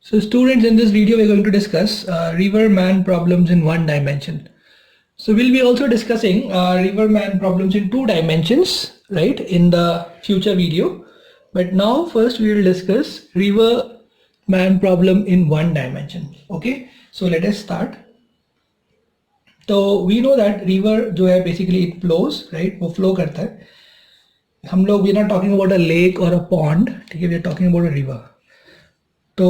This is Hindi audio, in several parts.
So students, in this video we're going to discuss riverman problems in one dimension. So we'll be also discussing riverman problems in two dimensions, right, in the future video. But now first we will discuss riverman problem in one dimension. Okay, so let us start. So we know that river जो है basically it flows, right, वो flow करता है. हम लोग we are not talking about a lake or a pond, ठीक है, we are talking about a river. तो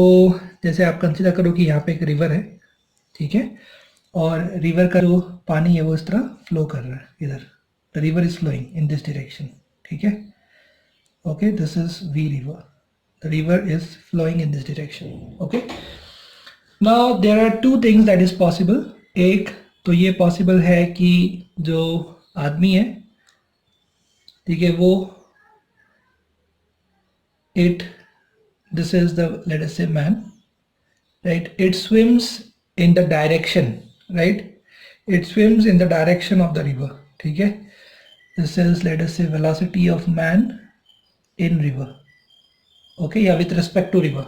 जैसे आप कंसिडर करो कि यहाँ पे एक रिवर है, ठीक है, और रिवर का जो पानी है वो इस तरह फ्लो कर रहा है इधर. The river is flowing in this direction, ठीक है. Okay, this is v river. The river is flowing in this direction. Okay, now there are two things that is possible. एक तो ये पॉसिबल है कि जो आदमी है, ठीक है, वो this is the, let us say, man, right, it swims in the direction, right, it swims in the direction of the river, ठीक है. This is, let us say, velocity of man in river, okay, या with respect to river.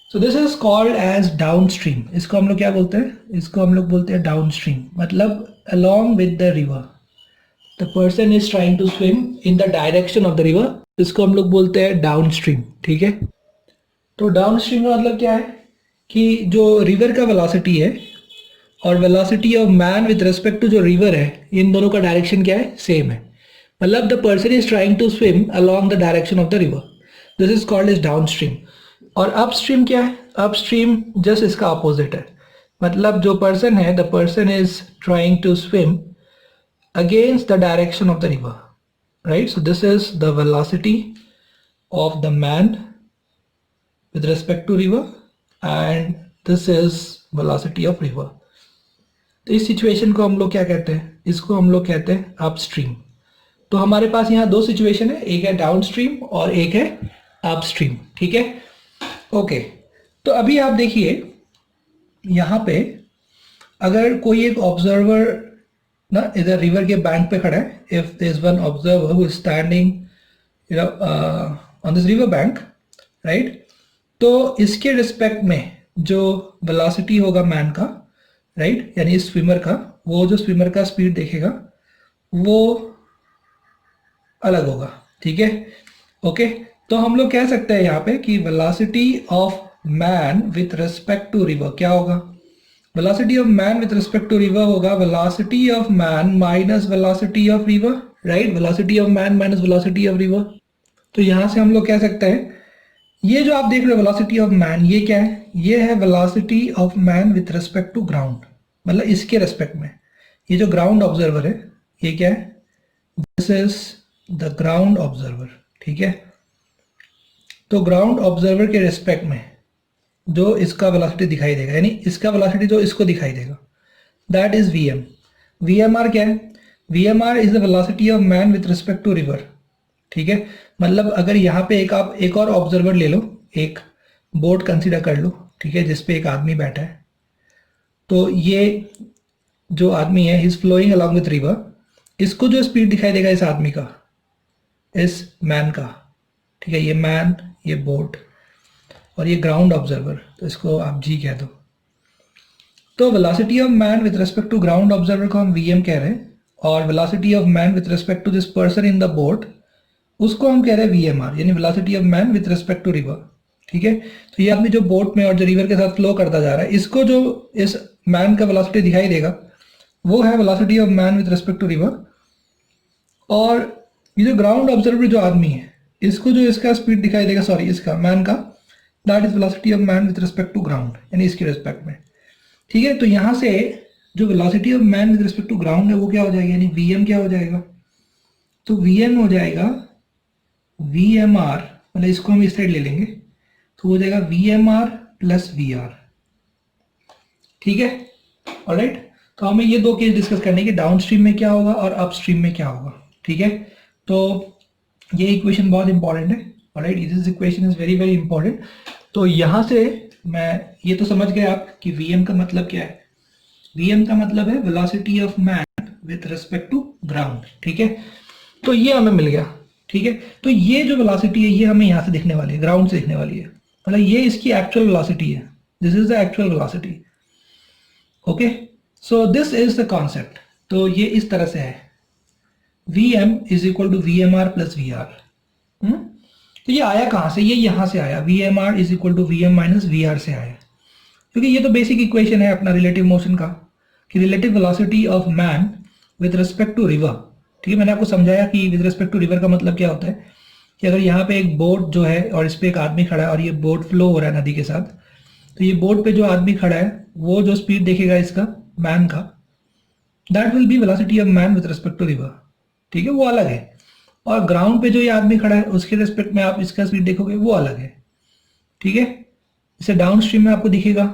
So this is called as downstream. इसको हम लोग क्या बोलते हैं? इसको हम लोग बोलते हैं downstream. मतलब along with the river, the person is trying to swim in the direction of the river. इसको हम लोग बोलते हैं डाउनस्ट्रीम, ठीक है. तो डाउनस्ट्रीम का मतलब क्या है कि जो रिवर का वेलोसिटी है और velocity of man with respect to जो रिवर है, इन दोनों का डायरेक्शन क्या है? सेम है. मतलब the person is trying to swim along the direction of the river. This is called as downstream. और अपस्ट्रीम क्या है? अपस्ट्रीम जस्ट इसका अपोजिट है. मतलब जो पर्सन है, the person is trying to swim against the direction of the river, right? So this is the velocity of the man with respect to river and this is velocity of river. तो इस सिचुएशन को हम लोग क्या कहते हैं? इसको हम लोग कहते हैं अपस्ट्रीम. तो हमारे पास यहाँ दो सिचुएशन है, एक है डाउनस्ट्रीम और एक है अपस्ट्रीम, ठीक है. ओके, तो अभी आप देखिए यहाँ पे अगर कोई एक ऑब्जर्वर ना इधर रिवर के बैंक पे खड़ा है, if there is one observer who is standing on this river bank, right, तो इसके रिस्पेक्ट में जो वेलोसिटी होगा मैन का, राइट, यानी इस स्विमर का, वो जो स्विमर का स्पीड देखेगा वो अलग होगा, ठीक है. ओके, तो हम लोग कह सकते हैं यहाँ पे कि velocity of man with respect to river क्या होगा? Velocity of man with respect to river होगा velocity of man minus velocity of river, right? Velocity of man minus velocity of river. तो यहाँ से हम लोग कह सकते हैं, ये जो आप देख रहे हो velocity of man, ये क्या है? ये है velocity of man with respect to ground. मतलब इसके रेस्पेक्ट में. ये जो ग्राउंड ऑब्जर्वर है, ये क्या है? This is the ground observer, ठीक है. तो ग्राउंड ऑब्जर्वर के रेस्पेक्ट में जो इसका वेलोसिटी दिखाई देगा, यानी इसका वेलोसिटी जो इसको दिखाई देगा, that is v m. V M R क्या है? V M R is the velocity of man with respect to river, ठीक है. मतलब अगर यहाँ पे आप एक और ऑब्जर्वर ले लो, एक बोट कंसीडर कर लो, ठीक है, जिसपे एक आदमी बैठा है. तो ये जो आदमी है, he is flowing along with river. इसको जो स्पीड दिखाई देगा इस आदमी का, इस मैन का, ठीक है, ये मैन, ये बोट और ये ग्राउंड ऑब्जर्वर, तो इसको आप जी कह दो. तो velocity of man with respect to ground observer को हम वीएम कह रहे हैं, और velocity of man with respect to this person in the boat, उसको हम कह रहे हैं वीएमआर, यानी velocity of man with respect to river, ठीक है. तो ये आदमी जो बोट में और जो रिवर के साथ फ्लो करता जा रहा है, इसको जो इस मैन का वेलोसिटी दिखाई देगा वो है velocity of man with respect to river. और ये जो ग्राउंड ऑब्जर्वर जो आदमी है, इसको जो इसका स्पीड दिखाई देगा, सॉरी, इसका मैन का, that is velocity of man with respect to ground, यानी इसके रिस्पेक्ट में, ठीक है. तो यहाँ से जो velocity of man with respect to ground है वो क्या हो जाएगा, यानी वीएम क्या हो जाएगा? तो वीएम हो जाएगा वीएमआर, मतलब इसको हम इस साइड ले लेंगे, तो हो जाएगा वीएमआर प्लस वीआर, ठीक है. ऑलराइट, तो हमें ये दो केस डिस्कस करने के, डाउनस्ट्रीम में क्या होगा और अपस्ट्रीम में क्या होगा, ठीक है. तो ये इक्वेशन बहुत इंपॉर्टेंट है. Alright, this equation is very very important. तो यहाँ से मैं ये तो समझ गए आप कि Vm का मतलब क्या है. Vm का मतलब है velocity of man with respect to ground, ठीक है. तो ये हमें मिल गया, ठीक है. तो ये जो वेलोसिटी है ये हमें यहाँ से दिखने वाली है, ग्राउंड से दिखने वाली है. मतलब ये इसकी एक्चुअल वेलोसिटी है, this is the actual velocity. Okay, so this is the concept. तो ये इस तरह से है, Vm is equal to V M R plus V R. तो ये आया कहाँ से, ये यहाँ से आया, V M R is equal to V M minus V R से आया, क्योंकि ये तो बेसिक इक्वेशन है अपना रिलेटिव मोशन का, कि relative velocity of man with respect to river. ठीक है, मैंने आपको समझाया कि विद रिस्पेक्ट टू रिवर का मतलब क्या होता है, कि अगर यहाँ पे एक बोट जो है और इस पे एक आदमी खड़ा है और ये बोट फ्लो हो रहा है नदी के साथ, तो ये बोट पे जो आदमी खड़ा है वो जो स्पीड देखेगा इसका मैन का, that will be velocity of man with respect to river. ठीक है, वो अलग है। और ग्राउंड पे जो ये आदमी खड़ा है उसके रिस्पेक्ट में आप इसका स्पीड देखोगे वो अलग है। ठीक है, इसे डाउन स्ट्रीम में आपको दिखेगा,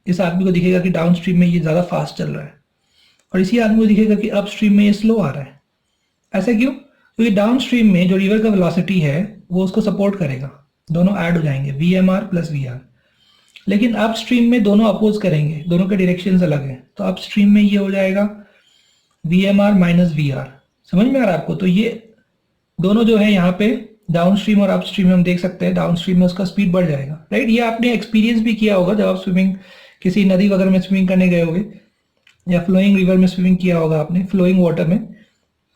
इस आदमी को दिखेगा कि डाउन स्ट्रीम में ये ज़्यादा फास्ट चल रहा है, और इसी आदमी को दिखेगा कि अप स्ट्रीम में ये स्लो आ रहा है। ऐसा क्यों? क्योंकि डाउन स्ट्रीम में जो रिवर का वेलोसिटी है वो उसको सपोर्ट करेगा, दोनों ऐड हो जाएंगे, V M R plus V R. लेकिन अप स्ट्रीम में दोनों अपोज करेंगे, दोनों के डायरेक्शंस अलग हैं, तो अप स्ट्रीम में ये हो जाएगा V M R minus V R. समझ में आ रहा है आपको? तो ये दोनों जो है यहाँ पे डाउन स्ट्रीम और अप स्ट्रीम में हम देख सकते हैं, डाउन स्ट्रीम में उसका स्पीड बढ़ जाएगा, राइट। ये आपने एक्सपीरियंस भी किया होगा जब आप स्विमिंग किसी नदी वगैरह में स्विमिंग करने गए होंगे, या फ्लोइंग रिवर में स्विमिंग किया होगा आपने, फ्लोइंग वाटर में।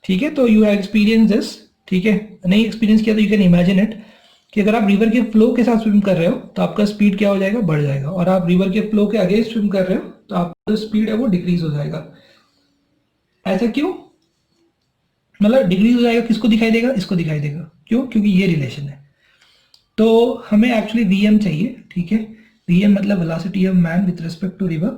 ठीक है, तो यू हैव एक्सपीरियंस दिस। ठीक है, नहीं एक्सपीरियंस किया तो यू कैन इमेजिन इट, कि अगर आप रिवर के फ्लो के साथ स्विम कर रहे हो तो आपका स्पीड क्या हो जाएगा, बढ़ जाएगा, और आप रिवर के फ्लो के अगेंस्ट स्विम कर रहे हो तो आपका जो स्पीड है वो डिक्रीज हो जाएगा। ऐसा क्यों? मतलब डिक्रीज हो जाएगा, किसको दिखाई देगा, इसको दिखाई देगा। क्यों? क्योंकि ये रिलेशन है। तो हमें एक्चुअली Vm चाहिए। ठीक है, Vm मतलब velocity of man with respect to river,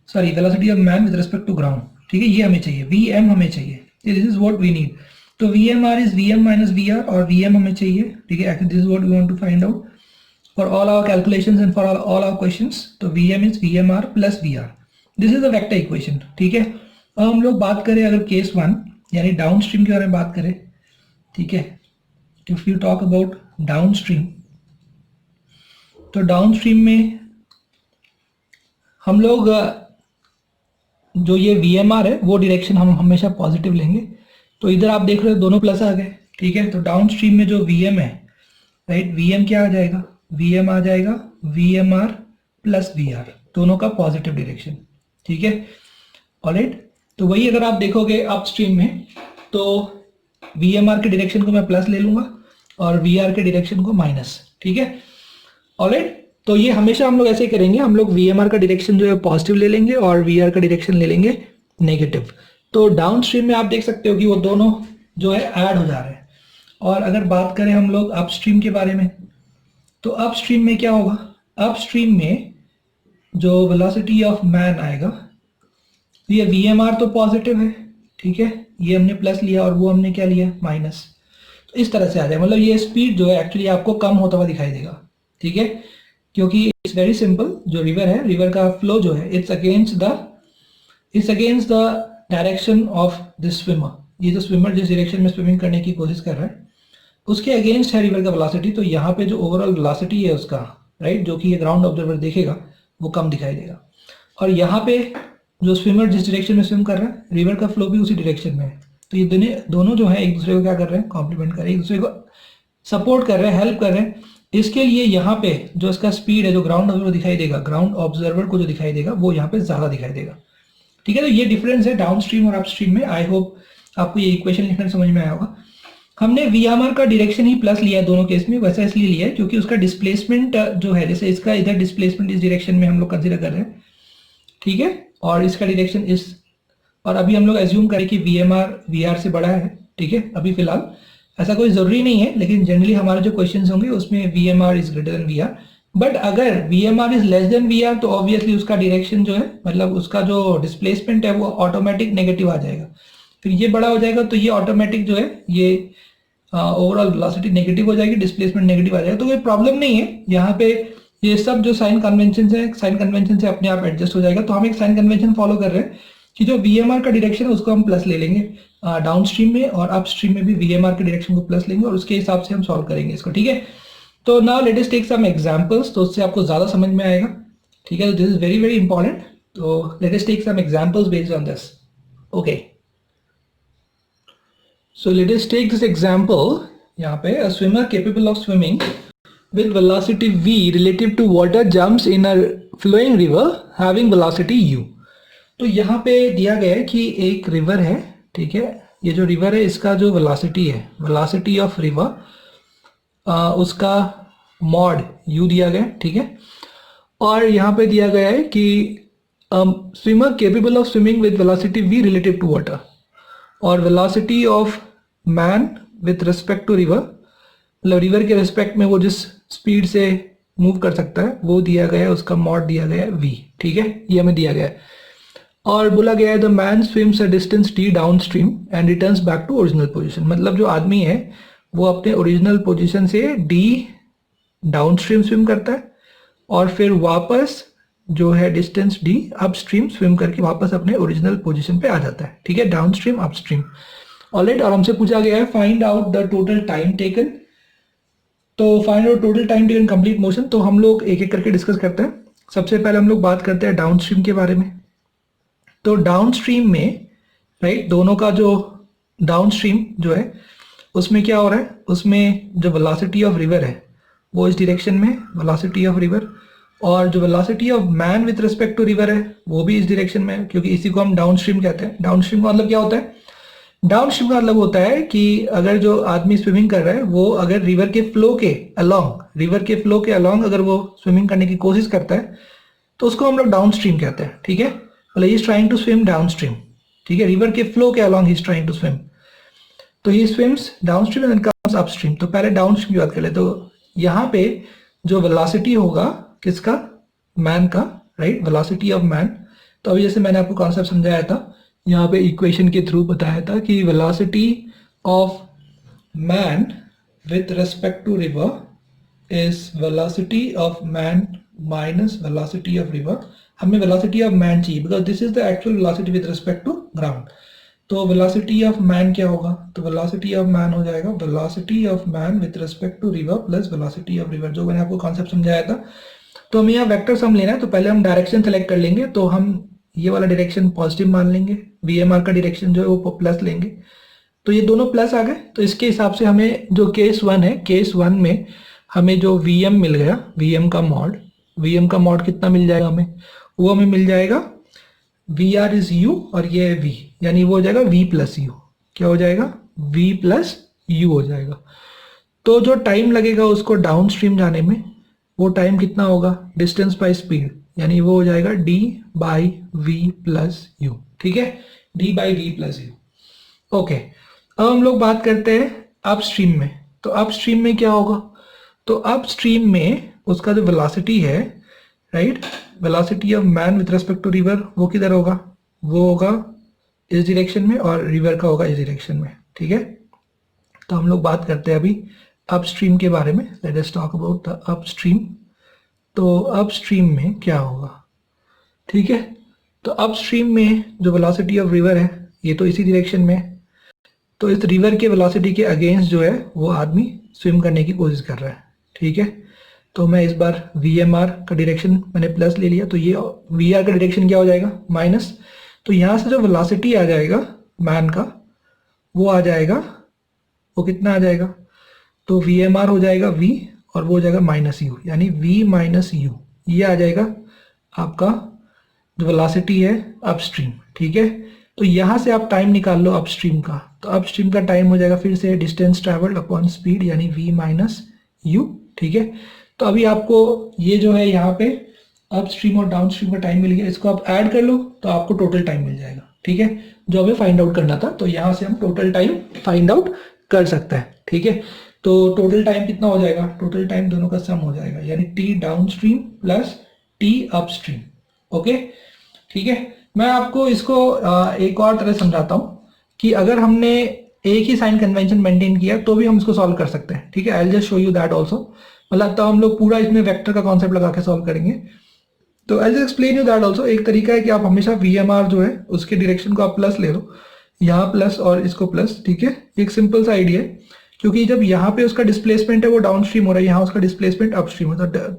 sorry velocity of man with respect to ground. ठीक है, ये हमें चाहिए, Vm हमें चाहिए, this is what we need. तो VMR is Vm minus VR, और Vm हमें चाहिए। ठीक है, this is what we want to find out for all our calculations and for all our questions. तो Vm is VMR plus VR, this is a vector equation. ठीक है, अब हम लोग बात करें अगर केस 1 यानी डाउन स्ट्रीम के बारे में बात करें। ठीक है, if you talk about down stream, तो डाउन स्ट्रीम में हम लोग जो ये VMR है वो डायरेक्शन हम हमेशा पॉजिटिव लेंगे। तो इधर आप देख रहे हो दोनों प्लस आ गए। ठीक है, तो डाउन स्ट्रीम में जो Vm है, राइट, Vm क्या आ जाएगा, Vm आ जाएगा VMR प्लस VR, दोनों का पॉजिटिव डायरेक्शन। ठीक है, ऑलराइट। तो वही अगर आप देखोगे अप स्ट्रीम में, तो VMR के डायरेक्शन को मैं प्लस ले लूंगा और VR के डायरेक्शन को माइनस। ठीक है, ऑलराइट। तो ये हमेशा हम लोग ऐसे ही करेंगे, हम लोग VMR का डायरेक्शन जो है पॉजिटिव ले लेंगे और VR का डायरेक्शन ले लेंगे नेगेटिव। तो डाउन स्ट्रीम में आप देख सकते हो कि वो दोनों जो है ऐड हो जा रहे हैं। और अगर बात करें हम लोग अप स्ट्रीम के बारे में, तो अप स्ट्रीम में क्या होगा, अप स्ट्रीम में जो वेलोसिटी ऑफ मैन आएगा, तो ये VMR तो पॉजिटिव है। ठीक है, ये हमने प्लस लिया और वो हमने क्या लिया, माइनस। तो इस तरह से आ जाए, मतलब ये स्पीड जो है एक्चुअली आपको कम होता हुआ दिखाई देगा। ठीक है, क्योंकि इट्स वेरी सिंपल, जो रिवर है, रिवर का फ्लो जो है it's against the direction of this swimmer. ये जो स्विमर जिस डायरेक्शन में स्विमिंग करने की कोशिश कर रहा है उसके अगेंस्ट है रिवर का वेलोसिटी। तो यहाँ पे जो ओवरऑल वेलोसिटी है उसका, राइट, जो कि ये ग्राउंड ऑब्जर्वर देखेगा वो कम दिखाई देगा। और यहाँ पे जो स्विमर जिस डायरेक्शन में स्विम कर रहा है, रिवर का फ्लो भी उसी डायरेक्शन में है। तो ये दोनों जो है एक दूसरे को क्या कर रहे हैं, कॉम्प्लीमेंट कर रहे हैं, एक दूसरे को सपोर्ट कर रहे हैं, हेल्प कर रहे हैं। इसके लिए यहाँ पे जो इसका स्पीड है, जो ग्राउंड ऑब्जर्वर दिखाई देगा, ग्राउंड ऑब्जर्वर को जो दिखाई देगा वो यहाँ पे ज्यादा दिखाई देगा। ठीक है, तो ये डिफरेंस है डाउन स्ट्रीम और अप स्ट्रीम में। आई होप आपको ये इक्वेशन लिखना समझ में आया होगा। हमने VMR का डायरेक्शन ही प्लस लिया है दोनों केस में, वैसा इसलिए लिया है क्योंकि उसका डिस्प्लेसमेंट जो है, जैसे इसका इधर डिस्प्लेसमेंट इस डायरेक्शन में हम लोग कंसिडर कर रहे हैं। ठीक है, और इसका डायरेक्शन इस, और अभी हम लोग एज्यूम करें कि VMR VR से बड़ा है। ठीक है, अभी फिलहाल ऐसा कोई जरूरी नहीं है, लेकिन जनरली हमारे जो क्वेश्चंस होंगे उसमें VMR is greater than VR। But अगर VMR is less than VR तो ऑब्वियसली उसका डायरेक्शन जो है, मतलब उसका जो डिस्प्लेसमेंट है वो ऑटोमेटिक नेगेटिव आ जाएगा। फिर ये बड़ा हो जाएगा तो ये ऑटोमेटिक जो है ये ओवरऑल वेलोसिटी नेगेटिव हो जाएगी, डिस्प्लेसमेंट नेगेटिव आ जाएगा। तो कोई प्रॉब्लम नहीं है यहाँ पे, ये सब जो साइन कन्वेंशन है, साइन कन्वेंशन से अपने आप एडजस्ट हो जाएगा। तो हम एक साइन कन्वेंशन फॉलो कर रहे हैं कि जो VMR का डायरेक्शन है उसको हम प्लस ले लेंगे डाउन स्ट्रीम में, और अप स्ट्रीम में भी VMR के डायरेक्शन को प्लस लेंगे और उसके हिसाब से हम सॉल्व करेंगे इसको। ठीक है, तो now let us take some examples, तो उससे आपको ज्यादा समझ में आएगा। ठीक है, तो this is very very important. तो late us take some examples based on this. Okay, so let us take this example. यहाँ पे अ swimmer capable of swimming with velocity v relative to water jumps in a flowing river having velocity u। तो यहाँ पे दिया गया है कि एक रिवर है, ठीक है, ये जो रिवर है इसका जो वेलोसिटी है, वेलोसिटी ऑफ रिवर, उसका मॉड u दिया गया है, ठीक है। और यहाँ पे दिया गया है कि swimmer capable of swimming with velocity v relative to water, और velocity of man with respect to river, मतलब रिवर के रिस्पेक्ट में वो जिस स्पीड से मूव कर सकता है वो दिया गया है, उसका मॉड दिया गया है v, ठीक है, ये हमें दिया गया है। और बोला गया है the man swims a distance d downstream and returns back to original position, मतलब जो आदमी है वो अपने ओरिजिनल पोजीशन से d डाउन स्ट्रीम स्विम करता है और फिर वापस जो है distance d upstream swim करके वापस अपने ओरिजिनल पोजीशन पे आ जाता है, ठीक है, down stream up stream. Alright, और हमसे पूछा गया है find out the total time taken. तो find out total time taken complete motion, तो हम लोग एक एक करके डिस्कस करते हैं। सबसे पहले हम लोग बात करते हैं डाउन स्ट्रीम के बारे में। तो डाउन स्ट्रीम में राइट, दोनों का जो डाउन स्ट्रीम जो है उसमें क्या हो रहा है, उसमें जो वेलोसिटी ऑफ रिवर है वो इस डायरेक्शन में वेलोसिटी ऑफ रिवर, और जो velocity of man with respect to river है वो भी इस डायरेक्शन में है, क्योंकि इसी को हम डाउन स्ट्रीम कहते हैं। डाउन स्ट्रीम का मतलब क्या होता है, डाउन स्ट्रीम का मतलब होता है कि अगर जो आदमी स्विमिंग कर रहा है वो अगर रिवर के फ्लो के अलोंग अगर वो स्विमिंग करने की कोशिश करता है तो उसको हम लोग डाउन स्ट्रीम कहते हैं, ठीक है, मतलब he is trying to swim down stream, ठीक है, रिवर के फ्लो के along he is trying to swim, तो ही swims down stream and comes up stream. तो पहले डाउन स्ट्रीम की बात कर ले, तो यहाँ पे जो वेलोसिटी होगा किसका, मैन का, राइट, वेलोसिटी ऑफ मैन। तो अभी जैसे मैंने आपको कॉन्सेप्ट समझाया था, यहाँ पे इक्वेशन के थ्रू बताया था कि velocity of man with respect to river is velocity of man minus velocity of river. हमें वेलोसिटी ऑफ मैन चाहिए because this is the actual velocity with respect to ground. तो वेलोसिटी ऑफ मैन क्या होगा, तो वेलोसिटी ऑफ मैन हो जाएगा velocity of man with respect to river plus velocity of river, जो मैंने आपको कॉन्सेप्ट समझाया था। तो हमें यहाँ वेक्टर सम लेना है, तो पहले हम डायरेक्शन सेलेक्ट कर लेंगे, तो हम ये वाला डायरेक्शन पॉजिटिव मान लेंगे, VMR का डायरेक्शन जो है वो प्लस लेंगे, तो ये दोनों प्लस आ गए। तो इसके हिसाब से हमें जो केस 1 है, केस 1 में हमें जो VM मिल गया, VM का मॉड कितना मिल जाएगा हमें, वो हमें मिल जाएगा VR इज U और ये है V, यानी वो हो जाएगा V प्लस U, क्या हो जाएगा, V प्लस U हो जाएगा। तो जो टाइम लगेगा उसको डाउन स्ट्रीम जाने में, वो टाइम कितना होगा, डिस्टेंस बाय स्पीड, यानी वो हो जाएगा d by V plus U, ठीक है, d by V plus U. Okay, अब हम लोग बात करते हैं अप स्ट्रीम में। तो अप स्ट्रीम में क्या होगा, तो अप स्ट्रीम में उसका जो वेलोसिटी है, right, velocity of man with respect to river, वो किधर होगा, वो होगा इस डायरेक्शन में, और रिवर का होगा इस डायरेक्शन में, ठीक है। तो हम लोग बात करते हैं अभी अप स्ट्रीम के बारे में। Let us talk about the up stream. तो अप स्ट्रीम में क्या होगा, ठीक है, तो अप स्ट्रीम में जो वेलोसिटी ऑफ रिवर है ये तो इसी डायरेक्शन में है, तो इस रिवर के वेलोसिटी के अगेंस्ट जो है वो आदमी स्विम करने की कोशिश कर रहा है, ठीक है। तो मैं इस बार VMR का डायरेक्शन मैंने प्लस ले लिया, तो ये VR का डायरेक्शन क्या हो जाएगा, माइनस। तो यहाँ से जो वेलोसिटी आ जाएगा मैन का, वो आ जाएगा, वो कितना आ जाएगा, तो VMR हो जाएगा V और वो हो जाएगा माइनस U, यानी V माइनस U, ये आ जाएगा आपका जो वेलोसिटी है अपस्ट्रीम, ठीक है। तो यहाँ से आप टाइम निकाल लो अपस्ट्रीम का, तो अपस्ट्रीम का टाइम हो जाएगा फिर से डिस्टेंस ट्रैवल्ड अपॉन स्पीड, यानी V माइनस U, ठीक है। तो अभी आपको ये जो है यहाँ पे अपस्ट्रीम और डाउनस्ट्रीम का टाइम मिल गया, इसको आप ऐड कर लो तो आपको टोटल टाइम मिल जाएगा, ठीक है, जो हमें फाइंड आउट करना था। तो यहाँ से हम टोटल टाइम फाइंड आउट कर सकते हैं, ठीक है। तो टोटल टाइम कितना हो जाएगा, टोटल टाइम दोनों का सम हो जाएगा, यानी T downstream plus T upstream, okay, ठीक है। मैं आपको इसको एक और तरह समझाता हूँ कि अगर हमने एक ही साइन कन्वेंशन मेंटेन किया तो भी हम इसको सॉल्व कर सकते हैं, ठीक है। I will just show you that also, मतलब तो हम लोग पूरा इसमें वेक्टर का कॉन्सेप्ट लगा के सॉल्व करेंगे। तो I will just explain you that also. एक तरीका है कि आप हमेशा VMR जो है उसके डायरेक्शन को आप प्लस ले लो, यहाँ प्लस और इसको प्लस, ठीक है। एक सिंपल सा आइडिया है, क्योंकि जब यहाँ पे उसका डिस्प्लेसमेंट है वो डाउन स्ट्रीम हो रहा है, यहाँ उसका डिस्प्लेसमेंट अप स्ट्रीम होता है,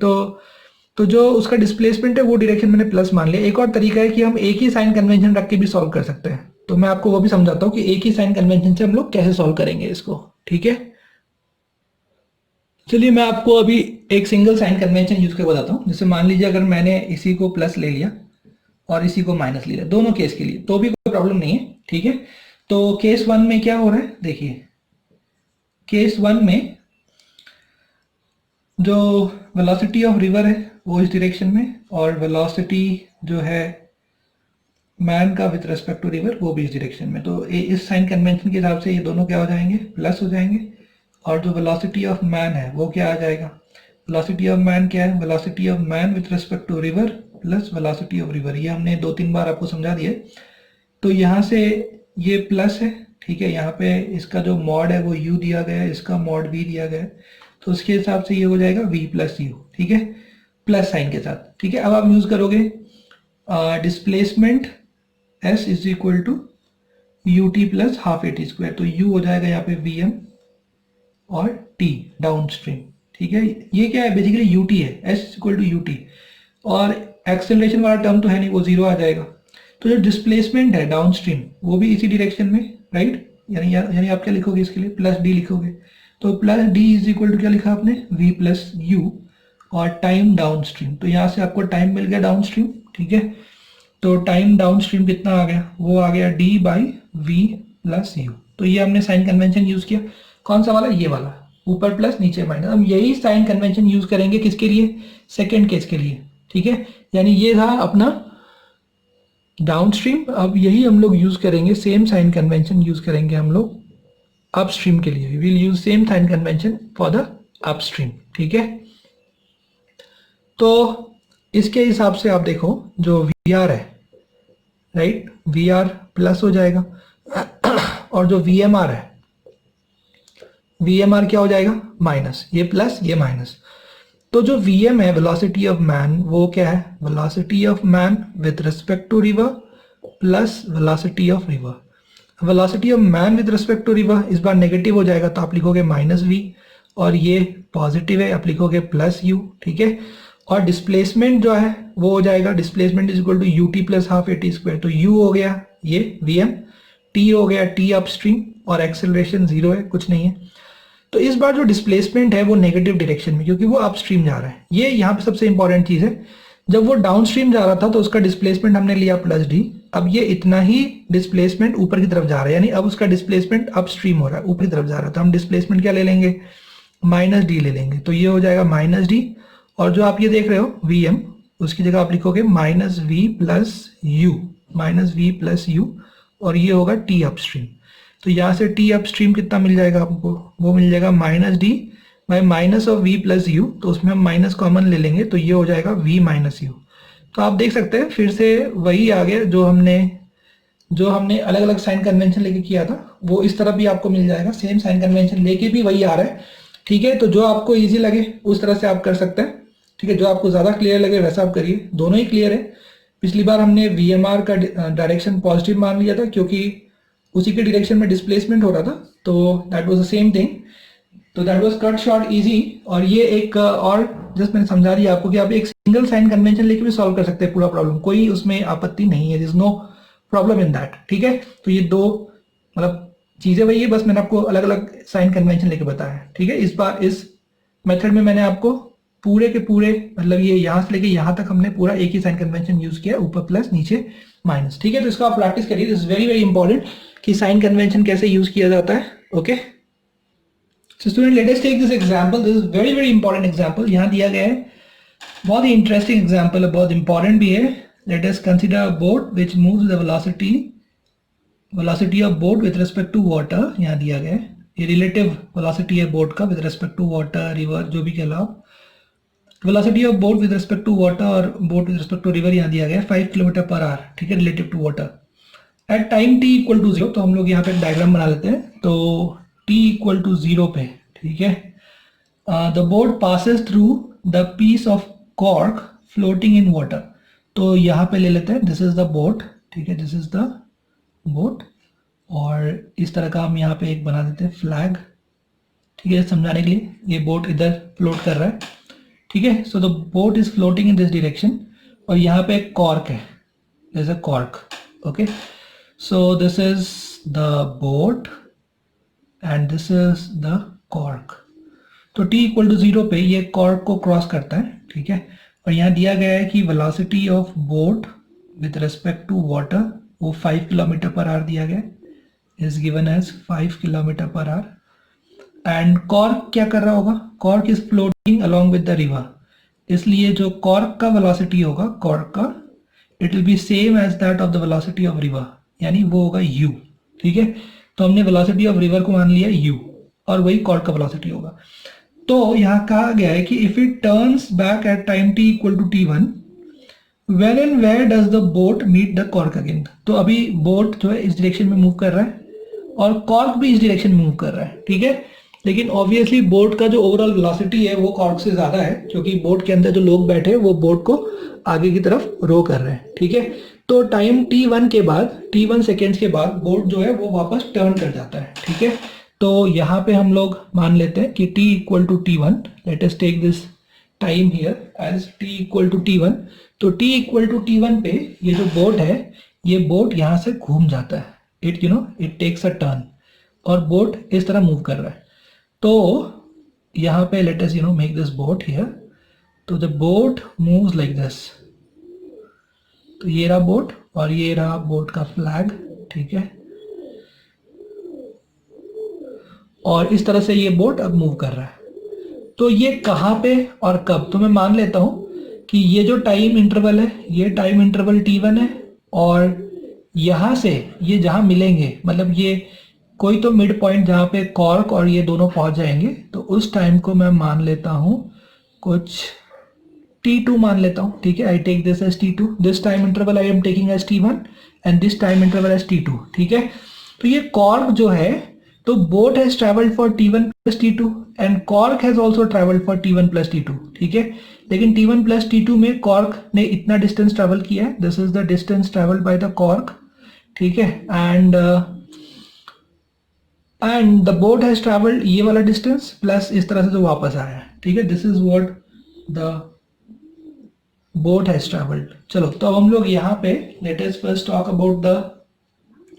तो जो उसका डिस्प्लेसमेंट है वो डायरेक्शन मैंने प्लस मान लिया। एक और तरीका है कि हम एक ही साइन कन्वेंशन रख के भी सॉल्व कर सकते हैं, तो मैं आपको वो भी समझाता हूँ कि एक ही साइन कन्वेंशन से हम लोग कैसे सॉल्व करेंगे इसको, ठीक है। चलिए मैं आपको अभी एक सिंगल साइन कन्वेंशन यूज करके बताता हूँ। जैसे मान लीजिए अगर मैंने इसी को प्लस ले लिया और इसी को माइनस ले लिया, दोनों केस के लिए, तो भी कोई प्रॉब्लम नहीं है, ठीक है। तो केस वन में क्या हो रहा है, देखिए केस वन में जो वेलोसिटी ऑफ रिवर है वो इस डायरेक्शन में, और वेलोसिटी जो है मैन का विद रेस्पेक्ट टू रिवर वो भी इस डायरेक्शन में। तो इस साइन कन्वेंशन के हिसाब से ये दोनों क्या हो जाएंगे, प्लस हो जाएंगे। और जो वेलोसिटी ऑफ मैन है वो क्या आ जाएगा, वेलोसिटी ऑफ मैन क्या है, velocity of man with respect to river plus velocity of river. ये हमने 2-3 बार आपको समझा दिया। तो यहाँ से ये प्लस है, ठीक है, यहाँ पे इसका जो मॉड है वो u दिया गया है, इसका मॉड v दिया गया है, तो उसके हिसाब से ये हो जाएगा v प्लस यू, ठीक है, प्लस साइन के साथ, ठीक है। अब आप यूज करोगे displacement s is equal to U T plus half A T square. तो u हो जाएगा यहाँ पे vm और t डाउन स्ट्रीम, ठीक है। ये क्या है, बेसिकली यू टी है, s equal to U T, और एक्सेलरेशन वाला टर्म तो है नहीं, वो जीरो आ जाएगा। तो जो डिस्प्लेसमेंट है डाउन स्ट्रीम वो भी इसी डायरेक्शन में, राइट, यानी आप क्या लिखोगे इसके लिए, प्लस डी लिखोगे। तो plus D is equal to क्या लिखा आपने, v प्लस यू और टाइम डाउन स्ट्रीम। तो यहाँ से आपको टाइम मिल गया डाउन स्ट्रीम, ठीक है। तो टाइम डाउन स्ट्रीम कितना आ गया, वो आ गया d by V plus U. तो ये हमने साइन कन्वेंशन यूज किया, कौन सा वाला, ये वाला, ऊपर प्लस नीचे माइनस। हम यही साइन कन्वेंशन यूज करेंगे किसके लिए, सेकेंड केस के लिए, ठीक है। यानी ये था अपना डाउनस्ट्रीम। अब यही हम लोग यूज करेंगे, सेम साइन कन्वेंशन यूज करेंगे हम लोग अपस्ट्रीम के लिए। We will use same sign convention for the upstream, ठीक है। तो इसके हिसाब से आप देखो जो वी आर है, राइट, वी आर प्लस हो जाएगा, और जो वी एम आर है, वी एम आर क्या हो जाएगा, माइनस, ये प्लस ये माइनस। तो जो Vm है, वेलोसिटी ऑफ मैन, वो क्या है, velocity of man with respect to river plus velocity of river. Velocity of man with respect to river इस बार नेगेटिव हो जाएगा, तो आप लिखोगे माइनस v, और ये पॉजिटिव है, आप लिखोगे प्लस u, ठीक है। और डिस्प्लेसमेंट जो है वो हो जाएगा, displacement is equal to U T plus half A T square. तो u हो गया ये Vm, t हो गया t अपस्ट्रीम, और एक्सेलरेशन जीरो है, कुछ नहीं है। तो इस बार जो डिस्प्लेसमेंट है वो नेगेटिव डायरेक्शन में, क्योंकि वो अपस्ट्रीम जा रहा है। ये यहाँ पे सबसे इंपॉर्टेंट चीज है, जब वो डाउनस्ट्रीम जा रहा था तो उसका डिस्प्लेसमेंट हमने लिया प्लस डी। अब ये इतना ही डिस्प्लेसमेंट ऊपर की तरफ जा रहा है, यानी अब उसका डिस्प्लेसमेंट अपस्ट्रीम हो रहा है, ऊपर की तरफ जा रहा है। तो हम डिस्प्लेसमेंट क्या ले लेंगे, माइनस डी ले लेंगे। तो ये हो जाएगा माइनस डी, और जो आप ये देख रहे हो वी एम, उसकी जगह आप लिखोगे minus V plus U, minus V plus U, और ये होगा टी अपस्ट्रीम। तो यहाँ से टी अपस्ट्रीम कितना मिल जाएगा आपको, वो मिल जाएगा minus D by minus of V plus U. तो उसमें हम माइनस कॉमन ले लेंगे, तो ये हो जाएगा वी माइनस यू। तो आप देख सकते हैं फिर से वही आ गया जो हमने अलग अलग साइन कन्वेंशन लेके किया था, वो इस तरफ भी आपको मिल जाएगा, सेम साइन कन्वेंशन लेके भी वही आ रहा है, ठीक है। तो जो आपको ईजी लगे उस तरह से आप कर सकते हैं, ठीक है। जो आपको ज़्यादा क्लियर लगे वैसा आप करिए, दोनों ही क्लियर है। पिछली बार हमने वी एम आर का डायरेक्शन पॉजिटिव मान लिया था, क्योंकि उसी के डायरेक्शन में डिस्प्लेसमेंट हो रहा था, तो that was the same thing. तो that was cut short easy. और ये एक और जस्ट मैंने समझा दिया आपको कि आप एक सिंगल साइन कन्वेंशन लेके भी सॉल्व कर सकते हैं पूरा प्रॉब्लम, कोई उसमें आपत्ति नहीं है, there is no problem in that, ठीक है। तो ये दो मतलब चीजें वही है, बस मैंने आपको अलग अलग साइन कन्वेंशन लेके बताया, ठीक है। इस बार इस मेथड में मैंने आपको पूरे के पूरे, मतलब ये यहाँ से लेके यहाँ तक हमने पूरा एक ही साइन कन्वेंशन यूज किया, ऊपर प्लस नीचे माइनस, ठीक है। तो इसको आप प्रैक्टिस करिए, this is very very important कि साइन कन्वेंशन कैसे यूज किया जाता है, okay. So student let us take this example, this is very very important example यहाँ दिया गया है, बहुत ही इंटरेस्टिंग एग्जांपल है, बहुत इंपॉर्टेंट भी है। Let us consider a boat which moves the velocity of boat with respect to water, यहाँ दिया गया है। ये रिलेटिव वेलोसिटी है बोट का with respect to water, river, जो भी कह लो आप। Velocity of boat with respect to water और boat with respect to river यहाँ दिया गया है 5 किलोमीटर पर आवर, ठीक है, relative to water at time t equal to 0। तो हम लोग यहाँ पे डायग्राम बना लेते हैं। तो t इक्वल टू 0 पे, ठीक है, the boat passes through the piece of cork floating in water. तो यहाँ पे ले लेते हैं, दिस इज द बोट, ठीक है, दिस इज द बोट, और इस तरह का हम यहाँ पे एक बना देते हैं फ्लैग, ठीक है, समझाने के लिए। ये बोट इधर फ्लोट कर रहा है, ठीक है। So the boat is floating in this direction, और यहाँ पे एक कॉर्क है, this a cork, okay. So this is the boat and this is the cork. तो t इक्वल टू 0 पे ये कॉर्क को क्रॉस करता है, ठीक है। और यहाँ दिया गया है कि velocity of boat with respect to water वो 5 किलोमीटर पर आवर दिया गया है, is given as 5 kilometre per hour. And cork क्या कर रहा होगा, cork is floating along with the river, इसलिए जो कॉर्क का वेलोसिटी होगा, कॉर्क का, it will be same as that of the velocity of river, यानी वो होगा u, ठीक है। तो हमने वेलोसिटी ऑफ रिवर को मान लिया u और वही कॉर्क का वेलोसिटी होगा। तो यहाँ कहा गया है कि if it turns back at time t equal to t1 when and where does the boat meet the cork again. तो अभी बोट जो है इस डायरेक्शन में मूव कर रहा है और कॉर्क भी इस डायरेक्शन में मूव कर रहा है, ठीक है। लेकिन ऑब्वियसली बोट का जो ओवरऑल वेलोसिटी है वो कॉर्क से ज्यादा है, क्योंकि बोट के अंदर जो लोग बैठे हैं वो बोट को आगे की तरफ रो कर रहे हैं, ठीक है। तो टाइम t1 के बाद, t1 सेकेंड्स के बाद बोट जो है वो वापस टर्न कर जाता है, ठीक है। तो यहाँ पे हम लोग मान लेते हैं कि t equal to t1, let us take this time here as t equal to t1। तो t इक्वल टू t1 पे ये जो बोट है, ये बोट यहाँ से घूम जाता है, it it takes a turn और बोट इस तरह मूव कर रहा है। तो यहाँ पे let us make this boat here. तो the boat moves like this, तो ये रहा बोट और ये रहा बोट का फ्लैग, ठीक है। और इस तरह से ये बोट अब मूव कर रहा है। तो ये कहाँ पे और कब, तो मैं मान लेता हूं कि ये जो टाइम इंटरवल है, ये टाइम इंटरवल t1 है, और यहां से ये जहां मिलेंगे, मतलब ये कोई तो मिड पॉइंट जहां पे कॉर्क और ये दोनों पहुंच जाएंगे, तो उस टाइम को मैं मान लेता हूं कुछ t2 मान लेता हूं, ठीक है। I take this as t2, this time interval I am taking as t1 and this time interval as t2, ठीक है। तो ये कॉर्क जो है, तो boat has travelled for t1 plus t2 and cork has also travelled for t1 plus t2, ठीक है। लेकिन t1 प्लस t2 में कॉर्क ने इतना डिस्टेंस ट्रेवल किया है, this is the distance travelled by the cork, ठीक है। And the boat has travelled ये वाला डिस्टेंस प्लस इस तरह से जो वापस आया है, ठीक है। This is what the boat has travelled. चलो, तो अब हम लोग यहाँ पे let us first talk about the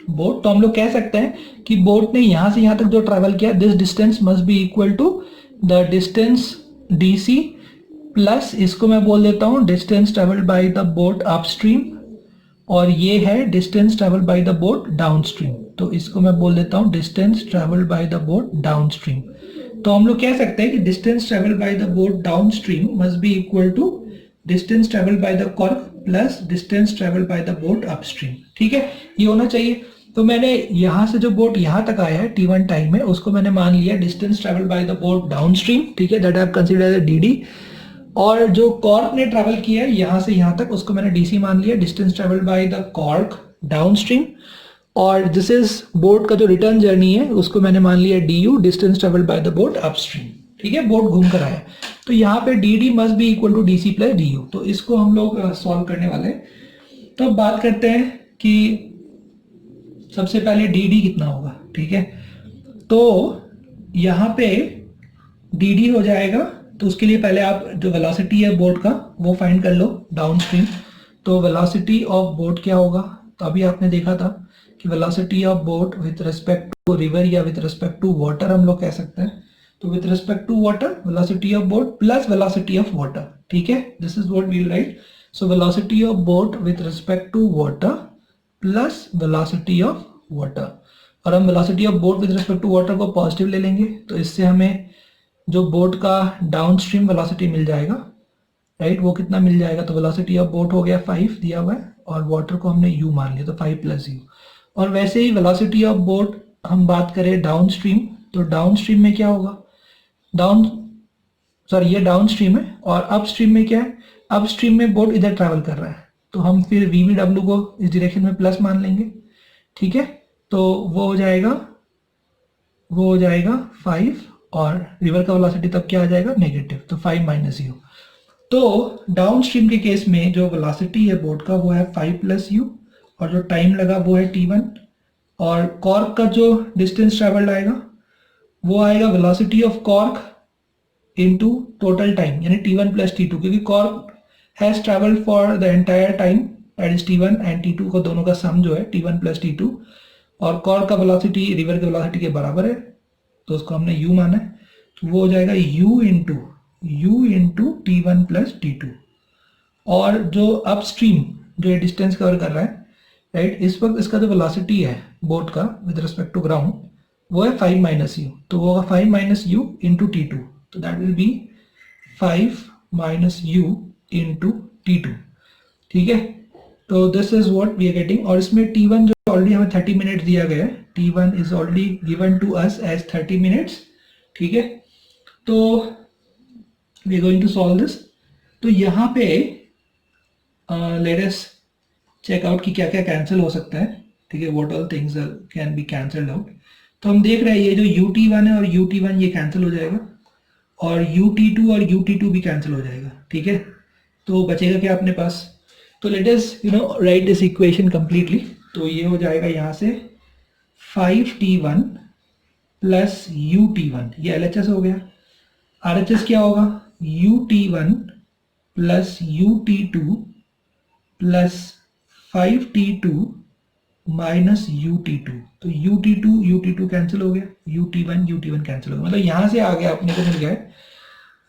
boat. तो हम लोग कह सकते हैं कि बोट ने यहां से यहां तक जो ट्रेवल किया, this distance must be equal to the distance D plus इसको मैं बोल देता हूं distance travelled by the boat upstream, और ये है distance travelled by the boat downstream, तो इसको मैं बोल देता हूं distance travelled by the boat downstream. तो हम लोग कह सकते हैं कि distance travelled by the boat downstream must be equal to distance travelled by the cork plus distance travelled by the boat upstream, ठीक है। ये होना चाहिए। तो मैंने यहां से जो बोट यहां तक आया है t1 टाइम में, उसको मैंने मान लिया distance travelled by the boat downstream, ठीक है, that I have considered as dd। और जो कॉर्क ने ट्रेवल किया है यहां से यहां तक, उसको मैंने dc मान लिया, distance travelled by the cork downstream. और दिस इज बोट का जो रिटर्न जर्नी है, उसको मैंने मान लिया du, distance travelled by the boat upstream, ठीक है। बोट घूम कर आया, तो यहाँ पे dd must be equal to dc plus du। तो इसको हम लोग सॉल्व करने वाले हैं। तो अब बात करते हैं कि सबसे पहले dd कितना होगा, ठीक है। तो यहाँ पे dd हो जाएगा, तो उसके लिए पहले आप जो वेलोसिटी है बोट का वो फाइंड कर लो डाउनस्ट्रीम। तो वेलोसिटी ऑफ बोट क्या होगा, तो अभी आपने देखा था कि velocity of boat with respect to river या विथ रिस्पेक्ट टू वाटर हम लोग कह सकते हैं। तो with respect to water velocity of boat plus velocity of water, ठीक है, this is what we will write. So velocity of boat with respect to water plus velocity of water, और हम velocity of boat with respect to water को पॉजिटिव ले लेंगे, तो इससे हमें जो बोट का डाउनस्ट्रीम वेलोसिटी मिल जाएगा, राइट, वो कितना मिल जाएगा। तो वेलोसिटी ऑफ बोट हो गया 5 दिया हुआ है, और वाटर को हमने u मान लिया, तो 5 प्लस u। और वैसे ही वेलोसिटी ऑफ बोट हम बात करें डाउनस्ट्रीम, तो डाउनस्ट्रीम में क्या होगा, ये डाउनस्ट्रीम है, और अपस्ट्रीम में क्या है, अपस्ट्रीम में बोट इधर ट्रैवल कर रहा है, तो हम फिर vbw को इस डायरेक्शन में प्लस मान लेंगे, ठीक है। तो वो हो जाएगा 5, और रिवर का वेलोसिटी तब क्या आ जाएगा, नेगेटिव, तो 5 माइनस u। तो डाउनस्ट्रीम के केस में जो वेलोसिटी है बोट का वो है 5 प्लस u, और जो टाइम लगा वो है t1, और कॉर्क का जो डिस्टेंस ट्रेवल्ड आएगा वो आएगा velocity of cork into total time, यानी t1 प्लस t2, क्योंकि cork has travelled for the entire time, that is t1 and t2 को दोनों का सम जो है t1 प्लस t2, और कॉर्क का वेलोसिटी रिवर के वेलोसिटी के बराबर है, तो उसको हमने u माना है। तो वो हो जाएगा u into T1 plus T2। और जो अपस्ट्रीम जो ये डिस्टेंस कवर कर रहा है, राइट, इस वक्त इसका जो वेलोसिटी है बोट का विद रिस्पेक्ट टू ग्राउंड वो है 5 माइनस यू, तो वो होगा 5 माइनस यू इंटू T2, तो that will be 5 minus U into T2। ठीक है, तो this is what we are getting. और इसमें T1 जो ऑलरेडी हमें 30 मिनट दिया गया है, T1 is already given to us as 30 minutes. ठीक है, तो we are going to solve this. तो यहाँ पे लेट अस चेक आउट कि क्या क्या कैंसिल हो सकता है। ठीक है, what all things can be cancelled out. तो हम देख रहे हैं ये जो UT1 है और UT1 ये कैंसिल हो जाएगा, और UT2 और UT2 भी कैंसिल हो जाएगा। ठीक है, तो बचेगा क्या अपने पास, तो let us right this equation completely. तो ये हो जाएगा यहाँ से 5T1 प्लस UT1, ये LHS हो गया। RHS क्या होगा, UT1 plus UT2 plus 5T2 minus UT2, तो UT2 कैंसिल हो गया, UT1 कैंसिल हो गया। मतलब यहाँ से आ गया अपने को मिल गया है,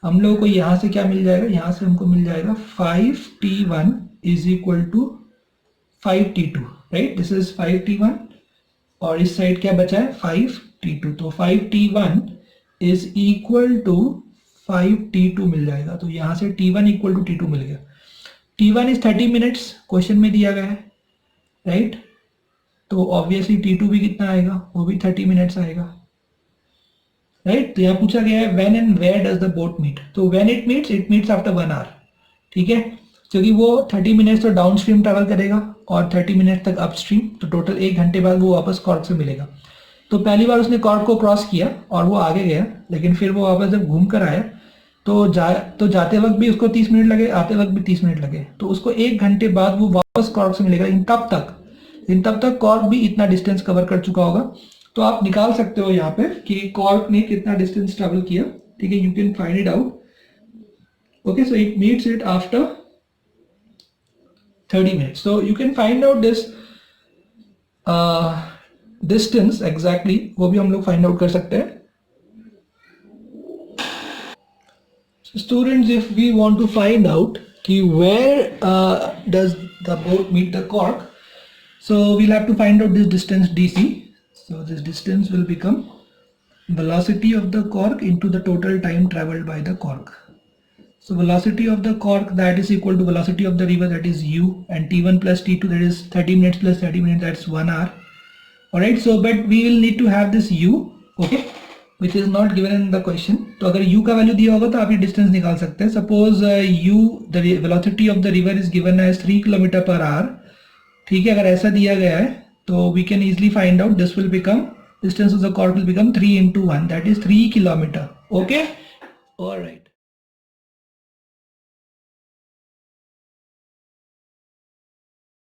हम लोगों को यहाँ से क्या मिल जाएगा, यहाँ से हमको मिल जाएगा 5T1 is equal to 5T2, right, this is 5T1 और इस साइड क्या बचा है 5T2, तो 5T1 is equal to 5T2 मिल जाएगा। तो यहाँ से T1 इक्वल टू T2 मिल गया। T1 इज 30 मिनट्स क्वेश्चन में दिया गया है, राइट, तो ऑब्वियसली T2 भी कितना आएगा, वो भी 30 मिनट्स आएगा, राइट। तो यहाँ पूछा गया है when and where does the boat meet, तो when it meets after 1 our. ठीक है, क्योंकि वो 30 मिनट्स तो डाउन स्ट्रीम ट्रैवल करेगा और 30 मिनट तक अप स्ट्रीम, तो टोटल 1 घंटे बाद वो वापस कॉर्क से मिलेगा। तो पहली बार उसने कॉर्क को क्रॉस किया और वो आगे गया, लेकिन फिर वो वापस जब घूम कर आया तो जाते वक्त भी उसको 30 मिनट लगे, आते वक्त भी 30 मिनट लगे, तो उसको 1 घंटे बाद वो वापस कॉर्क से मिलेगा। लेकिन तब तक कॉर्क भी इतना डिस्टेंस कवर कर चुका होगा। तो आप निकाल सकते हो यहाँ पे कि कॉर्क ने कितना डिस्टेंस ट्रेवल किया। ठीक है, you can find it out. Okay, so it meets it after 30 minutes. So you can find out this distance exactly, वो भी हम लोग find out कर सकते हैं। So students, if we want to find out कि where does the boat meet the cork, so we'll have to find out this distance DC. So this distance will become velocity of the cork into the total time traveled by the cork. So velocity of the cork, that is equal to velocity of the river, that is u, and T1 plus T2, that is 30 minutes plus 30 minutes, that's 1 hour. Alright, so but we will need to have this u, okay, which is not given in the question. तो अगर u का वैल्यू दिया होगा तो आप ये डिस्टेंस निकाल सकते हैं। Suppose u, the velocity of the river is given as 3 km per hour। ठीक है, अगर ऐसा दिया गया है तो we can easily find out this will become, distance of the cork will become 3 into 1, that is 3 km. Okay, alright.